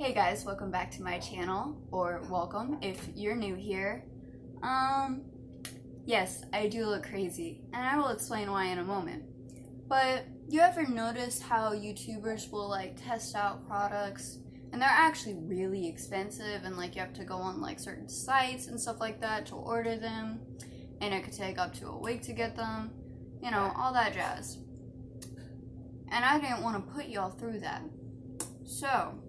Hey guys, welcome back to my channel, or welcome if you're new here. Yes, I do look crazy, and I will explain why in a moment. But you ever notice how YouTubers will test out products, and they're actually really expensive, and you have to go on certain sites and stuff like that to order them, and it could take up to a week to get them, all that jazz. And I didn't want to put y'all through that. So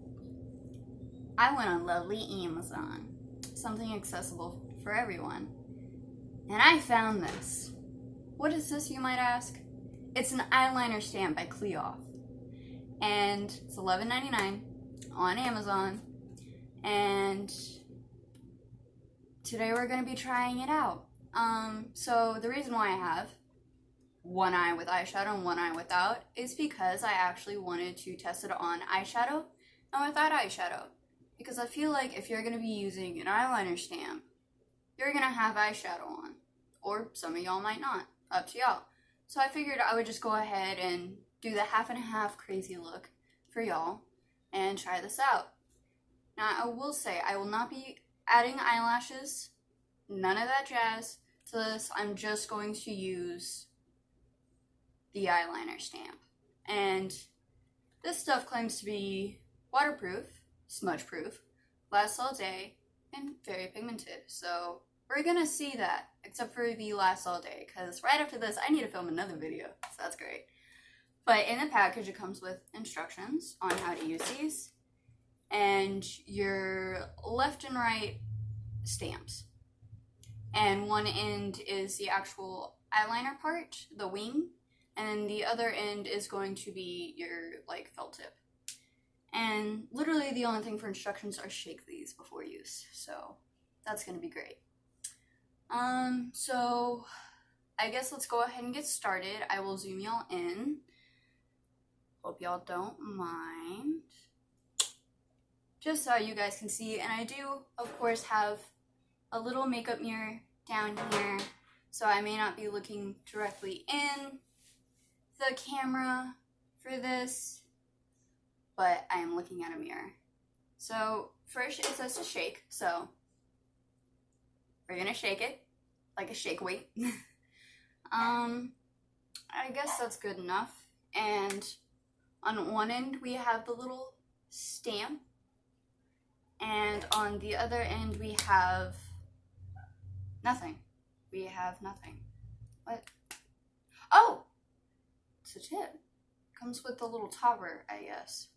I went on lovely Amazon, something accessible for everyone, and I found this. What is this, you might ask? It's an eyeliner stamp by Cleof, and it's $11.99 on Amazon, and today we're going to be trying it out. So the reason why I have one eye with eyeshadow and one eye without is because I actually wanted to test it on eyeshadow and without eyeshadow. Because I feel like if you're going to be using an eyeliner stamp, you're going to have eyeshadow on. Or some of y'all might not. Up to y'all. So I figured I would just go ahead and do the half and a half crazy look for y'all and try this out. Now I will say I will not be adding eyelashes, none of that jazz to this. I'm just going to use the eyeliner stamp. And this stuff claims to be waterproof, smudge proof, lasts all day, and very pigmented. So we're gonna see that, except for the last all day, because right after this I need to film another video, so that's great. But in the package it comes with instructions on how to use these, and your left and right stamps. And one end is the actual eyeliner part, the wing, and then the other end is going to be your felt tip. And literally the only thing for instructions are shake these before use. So that's going to be great. So I guess let's go ahead and get started. I will zoom y'all in. Hope y'all don't mind. Just so you guys can see. And I do, of course, have a little makeup mirror down here. So I may not be looking directly in the camera for this, but I am looking at a mirror. So first it says to shake, so we're gonna shake it like a shake weight. I guess that's good enough. And on one end we have the little stamp, and on the other end we have nothing. We have nothing. What? Oh! It's a tip. Comes with the little topper, I guess.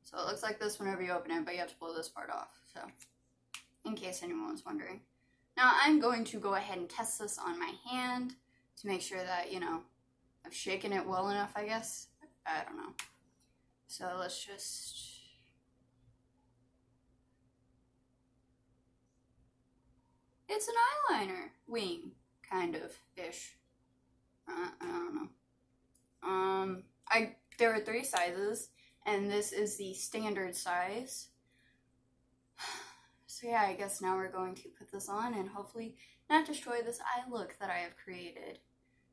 So it looks like this whenever you open it, but you have to pull this part off, so in case anyone was wondering. Now I'm going to go ahead and test this on my hand to make sure that, I've shaken it well enough, I guess. I don't know. So let's just... It's an eyeliner wing, kind of, ish. I don't know. There are 3 sizes, and this is the standard size. So yeah, I guess now we're going to put this on and hopefully not destroy this eye look that I have created.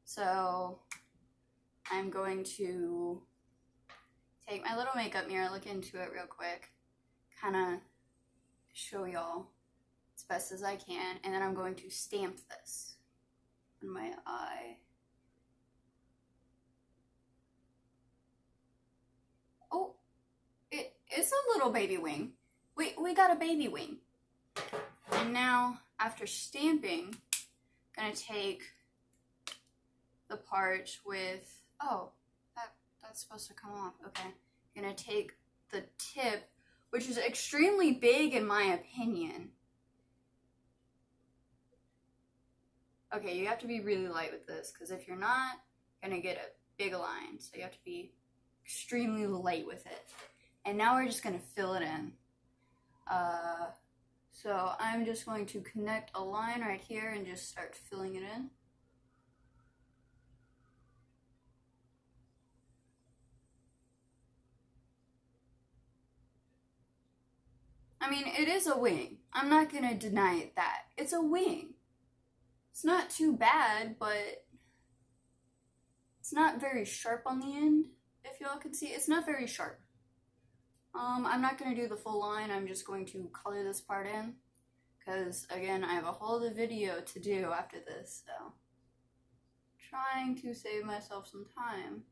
So I'm going to take my little makeup mirror, look into it real quick, kind of show y'all as best as I can, and then I'm going to stamp this on my eye. Oh, it's a little baby wing. We got a baby wing. And now, after stamping, I'm gonna take the part with, oh, that's supposed to come off, okay. I'm gonna take the tip, which is extremely big in my opinion. Okay, you have to be really light with this, because if you're not, you're gonna get a big line, so you have to be extremely light with it. And now we're just gonna fill it in. So I'm just going to connect a line right here and just start filling it in. I mean, it is a wing. I'm not gonna deny that. It's a wing. It's not too bad, but it's not very sharp on the end. If y'all can see, it's not very sharp. I'm not going to do the full line, I'm just going to color this part in, because again, I have a whole other video to do after this, so trying to save myself some time.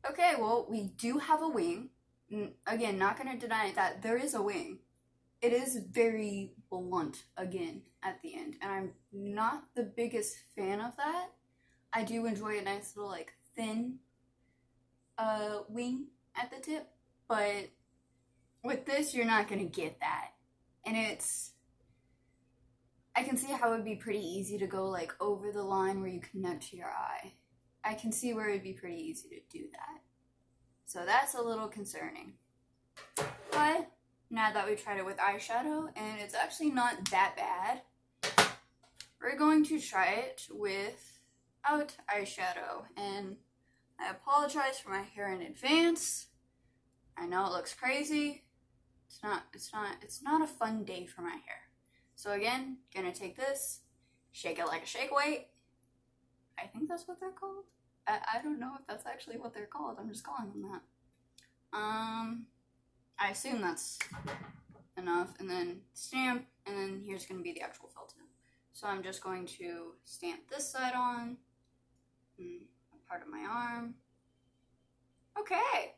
Okay, well, we do have a wing. Again, not going to deny that there is a wing. It is very blunt again at the end, and I'm not the biggest fan of that. I do enjoy a nice little like thin wing at the tip, but with this you're not gonna get that. And I can see how it would be pretty easy to go like over the line where you connect to your eye. I can see where it'd be pretty easy to do that. So that's a little concerning. But now that we tried it with eyeshadow, and it's actually not that bad, we're going to try it without eyeshadow. And I apologize for my hair in advance. I know it looks crazy. It's not a fun day for my hair. So again, gonna take this, shake it like a shake weight. I think that's what they're called. I don't know if that's actually what they're called. I'm just calling them that. I assume that's enough, and then stamp, and then here's going to be the actual felt tip. So I'm just going to stamp this side on, a part of my arm. Okay.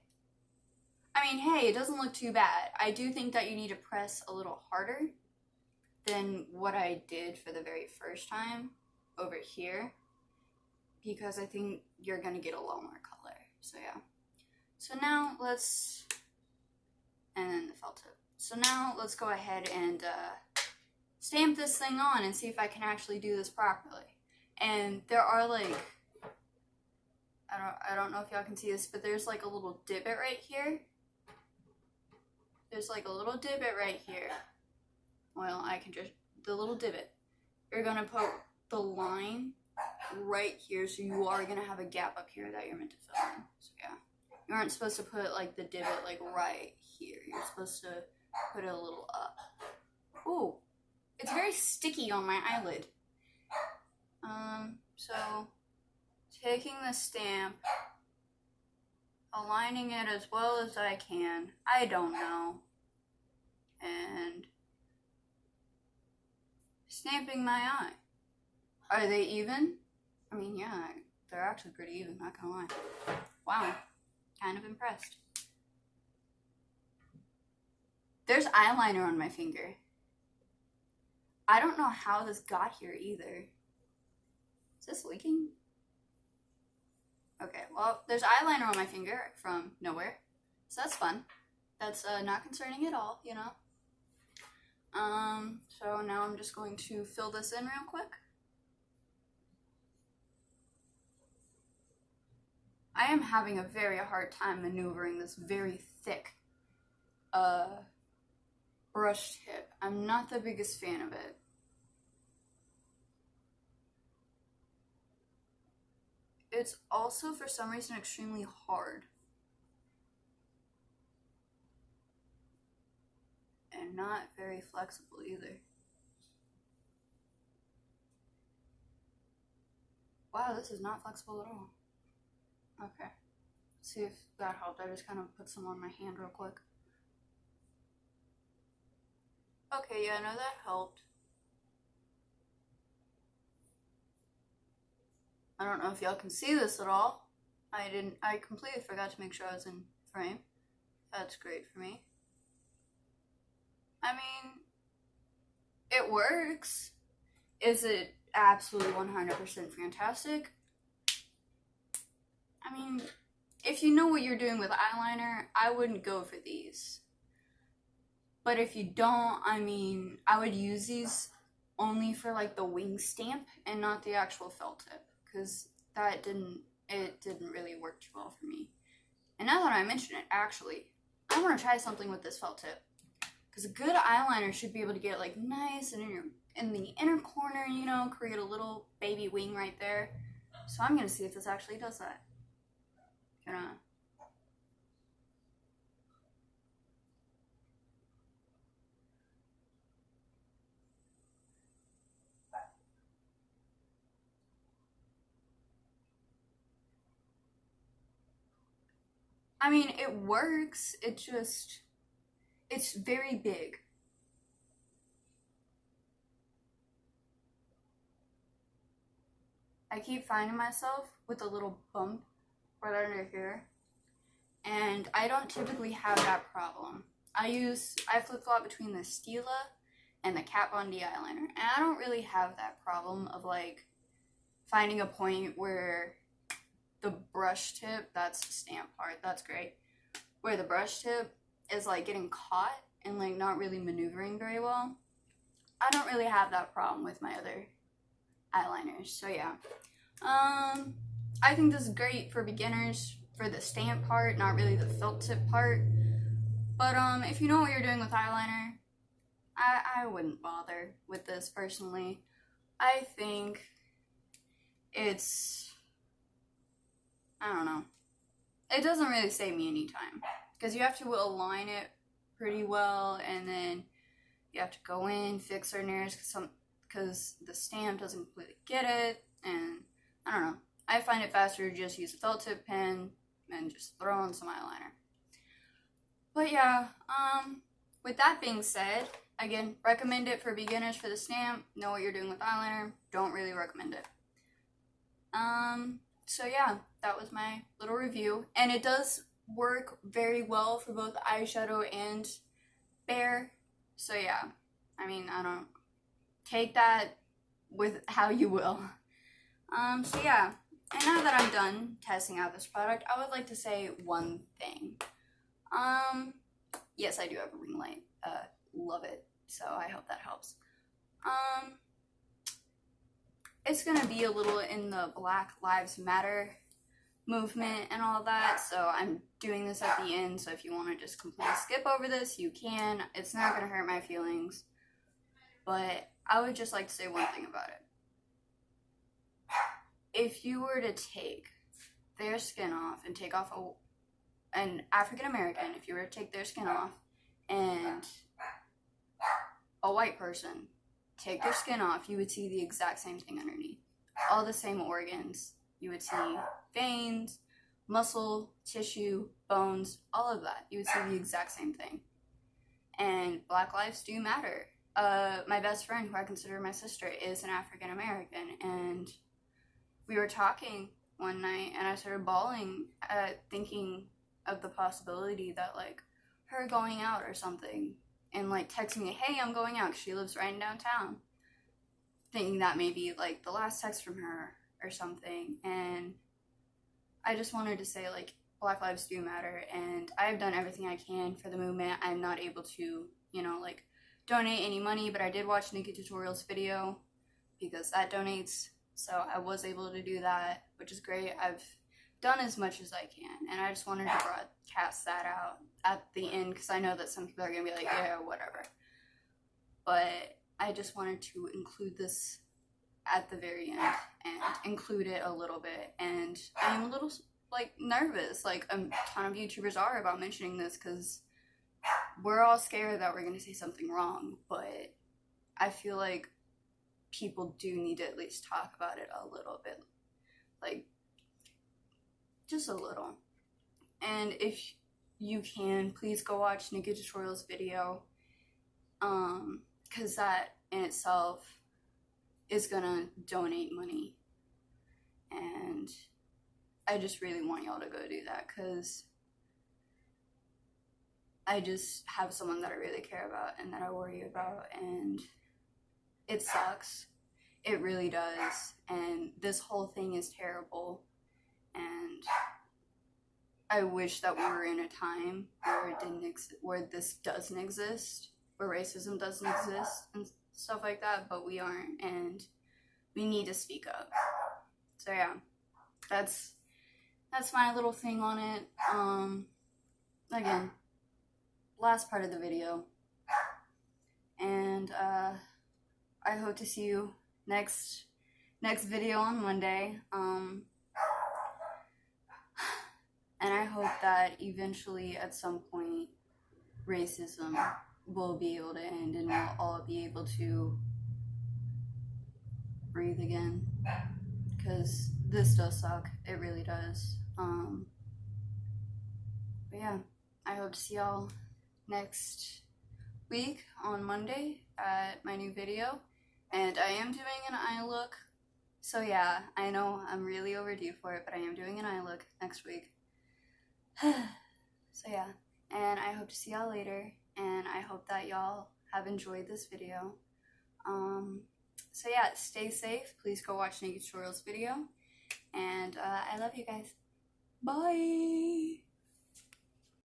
I mean, hey, it doesn't look too bad. I do think that you need to press a little harder than what I did for the very first time over here, because I think you're going to get a lot more color. So yeah. So now and then the felt tip. So now let's go ahead and stamp this thing on and see if I can actually do this properly. And there are like, I don't know if y'all can see this, but there's like a little divot right here. There's like a little divot right here. Well, the little divot. You're gonna put the line right here, so you are gonna have a gap up here that you're meant to fill in. So yeah. You aren't supposed to put like the divot like right here. You're supposed to put it a little up. Ooh, it's very sticky on my eyelid. So taking the stamp, aligning it as well as I can. I don't know. And stamping my eye. Are they even? I mean, yeah, they're actually pretty even, not gonna lie. Wow. Kind of impressed. There's eyeliner on my finger. I don't know how this got here either. Is this leaking? Okay, well, there's eyeliner on my finger from nowhere. So that's fun. That's not concerning at all, you know? So now I'm just going to fill this in real quick. I am having a very hard time maneuvering this very thick brush tip. I'm not the biggest fan of it. It's also, for some reason, extremely hard. And not very flexible either. Wow, this is not flexible at all. Okay, let's see if that helped. I just kind of put some on my hand real quick. Okay, yeah, no, that helped. I don't know if y'all can see this at all. I completely forgot to make sure I was in frame. That's great for me. I mean, it works. Is it absolutely 100% fantastic? I mean, if you know what you're doing with eyeliner, I wouldn't go for these. But if you don't, I mean, I would use these only for like the wing stamp and not the actual felt tip, because it didn't really work too well for me. And now that I mention it, actually, I want to try something with this felt tip, because a good eyeliner should be able to get like nice and in the inner corner, you know, create a little baby wing right there. So I'm gonna see if this actually does that. I mean, it works, it's very big. I keep finding myself with a little bump right under here, and I don't typically have that problem. I flip-flop between the Stila and the Kat Von D eyeliner, and I don't really have that problem of like finding a point where the brush tip, that's the stamp part, that's great, where the brush tip is like getting caught and like not really maneuvering very well. I don't really have that problem with my other eyeliners, so yeah. I think this is great for beginners for the stamp part, not really the felt tip part. But if you know what you're doing with eyeliner, I wouldn't bother with this personally. I think it's, I don't know. It doesn't really save me any time because you have to align it pretty well, and then you have to go in, fix certain areas because the stamp doesn't completely get it, and I don't know. I find it faster to just use a felt tip pen and just throw on some eyeliner. But yeah, with that being said, again, recommend it for beginners for the stamp. Know what you're doing with eyeliner. Don't really recommend it. So yeah, that was my little review, and it does work very well for both eyeshadow and bare. So yeah, I mean, I don't take that with how you will. So yeah, and now that I'm done testing out this product, I would like to say one thing. Yes, I do have a ring light. Love it. So I hope that helps. It's gonna be a little in the Black Lives Matter movement and all that, so I'm doing this at the end, so if you want to just completely skip over this, you can. It's not gonna hurt my feelings, but I would just like to say one thing about it. If you were to take their skin off and take off an African American, if you were to take their skin off and a white person take their skin off, you would see the exact same thing underneath. All the same organs. You would see veins, muscle, tissue, bones, all of that. You would see the exact same thing. And Black lives do matter. My best friend, who I consider my sister, is an African American, and we were talking one night, and I started bawling, thinking of the possibility that, like, her going out or something, and, like, texting me, hey, I'm going out, because she lives right in downtown, thinking that may be, like, the last text from her or something. And I just wanted to say, like, Black lives do matter, and I've done everything I can for the movement. I'm not able to, you know, like, donate any money, but I did watch Nikki Tutorial's video, because that donates, so I was able to do that, which is great. I've done as much as I can, and I just wanted to broadcast that out at the end, because I know that some people are going to be like, yeah, whatever. But I just wanted to include this at the very end, and include it a little bit, and I'm a little, like, nervous, like a ton of YouTubers are, about mentioning this, because we're all scared that we're going to say something wrong, but I feel like people do need to at least talk about it a little bit, like, just a little. And if you can, please go watch Nikki Tutorial's video, because that in itself is gonna donate money, and I just really want y'all to go do that, because I just have someone that I really care about and that I worry about, and it sucks. It really does, and this whole thing is terrible, and I wish that we were in a time where where this doesn't exist, where racism doesn't exist and stuff like that, but we aren't, and we need to speak up. So yeah, that's my little thing on it. Again, last part of the video, and I hope to see you next video on Monday. And I hope that eventually, at some point, racism will be able to end, and we'll all be able to breathe again, because this does suck. It really does. But yeah, I hope to see y'all next week on Monday at my new video. And I am doing an eye look. So yeah, I know I'm really overdue for it, but I am doing an eye look next week. So yeah, and I hope to see y'all later, and I hope that y'all have enjoyed this video. So yeah, stay safe. Please go watch Naked Tutorials video, and I love you guys. Bye!